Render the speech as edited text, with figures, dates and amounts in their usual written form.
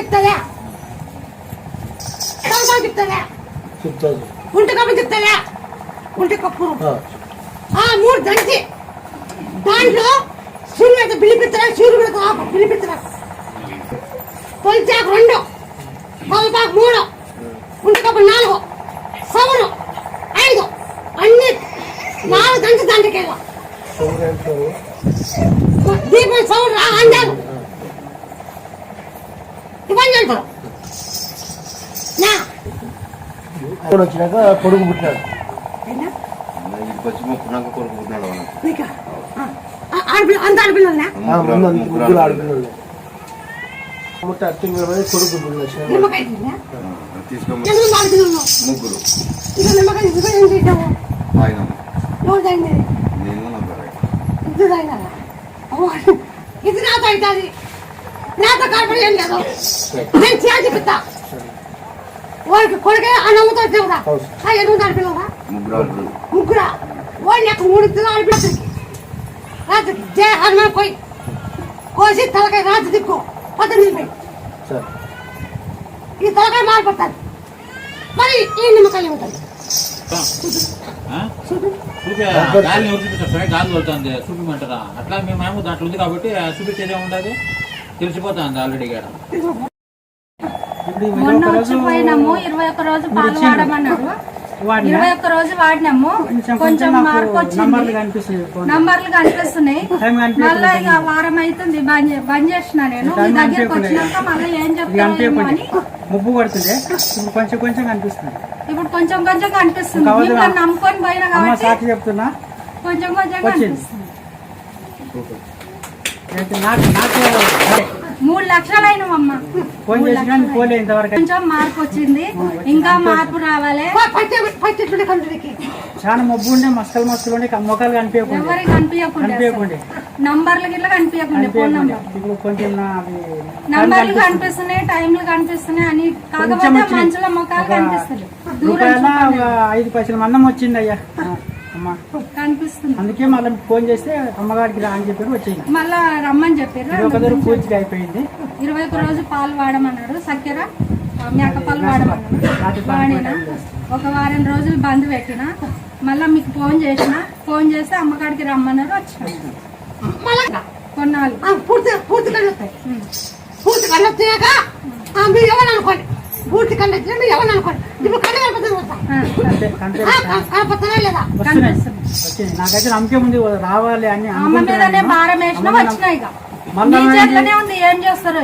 చెప్తారా చెప్తారా ఉంటే కప్పు చెప్తారా ఉంటే కప్పు 3 దంచి దాంట్లో సూర్యుడు అయితే పిలిపిస్తారా సూర్యుడు పిలిపిస్తారా తొలిచాకు 2 పలపాకు 3 ఉంటే కప్పు 4 సవరు 5 అన్ని 4 దంచి దాంట్లోకి దీపం సౌండ్ అందారు ఇవన్నీ అంటారు వచ్చినాక కొడుకు పుట్టినాడు అంత ఆడపిల్లలనా ముగ్గురు ఆడపిల్లలు కొడుకు ఇది నాతో అవుతుంది నాతో కాకపోతే ఏం లేదు నేను చేయాలి చెప్తా వాడికి కొడుకే ఆ నమ్ముతాడు దేవుడా ఎదుగు ఆడపిల్లవా ముగ్గురా వాడిని అక్కడ 3 ఇద్దరు ఆడపిల్లకి రాత్రికి జయ హనుమాన్ పోయి కోసి తలకాయ రాత్రి దిక్కు 10 నిలిపోయి ఈ తలకాయ మారిపోతాను మరి ఈ నిమ్మకాయ ఉంటుంది గాలిని చూపిస్తారు గాలి వెళ్తుంది చూపిమంటారా అట్లా మేము దాంట్లో ఉంది కాబట్టి చూపించేదే ఉండదు తెలిసిపోతుంది ఆల్రెడీ గారు మొన్న వచ్చిపోయినాము 21 రోజు పాలు వాడమన్నారు 21 రోజు వాడినాము కొంచెం మార్పు వచ్చింది నంబర్లు కనిపిస్తున్నాయి మళ్ళీ ఇక వారం అవుతుంది బంద్ చేసిన నేను మీ దగ్గరకు వచ్చినాక మళ్ళీ ఏం చెప్తాను అని ముప్పు పడుతుంది కొంచెం కొంచెం కనిపిస్తుంది ఇప్పుడు కొంచెం కొంచెం కనిపిస్తుంది నమ్ముకొని పోయినా కాబట్టి చెప్తున్నా కొంచెం కొంచెం కనిపిస్తుంది 3 లక్షలు అయినవమ్మ కొంచెం మార్పు వచ్చింది ఇంకా మార్పు రావాలి చాలా మబ్బు ఉండే మస్కలు ఉండే మొక్కలు ఎవరికి కనిపించకుండా నంబర్లు గిట్లా కనిపించకుండా ఫోన్ నంబర్లు కనిపిస్తున్నాయి టైంలు కనిపిస్తున్నాయి అని కాకపోతే మంచుల మొక్కలు కనిపిస్తుంది 5 పైసల మందం వచ్చింది అయ్యా కనిపిస్తుంది అందుకే మళ్ళీ ఫోన్ చేస్తే అమ్మగారికి రా అని చెప్పి వచ్చేది మళ్ళా రమ్మని చెప్పారు పూర్తిగా అయిపోయింది 21 రోజు పాలు వాడమన్నాడు చక్కెర మేక పాలు వాడమన్నాడు వాడిన 1 వారం రోజులు బంద్ పెట్టిన మళ్ళా మీకు ఫోన్ చేస్తే అమ్మగారికి రమ్మన్నారు వచ్చిన కొన్నాళ్ళు పూర్తి కళ్ళు వస్తాయి పూర్తి కళ్ళు వచ్చినాక మీరు ఎవరు అనుకోండి పూర్తి కళ్ళు వచ్చినా మీరు ఎవరు అనుకోండి ఇప్పుడు కళ్ళు కనపడుతుంది లేదా నాకైతే నమ్మకం ఉంది రావాలి అని అమ్మ మీదనే భారం వేసినా వచ్చినాయి ఇక మీ చేతిలోనే ఉంది ఏం చేస్తారో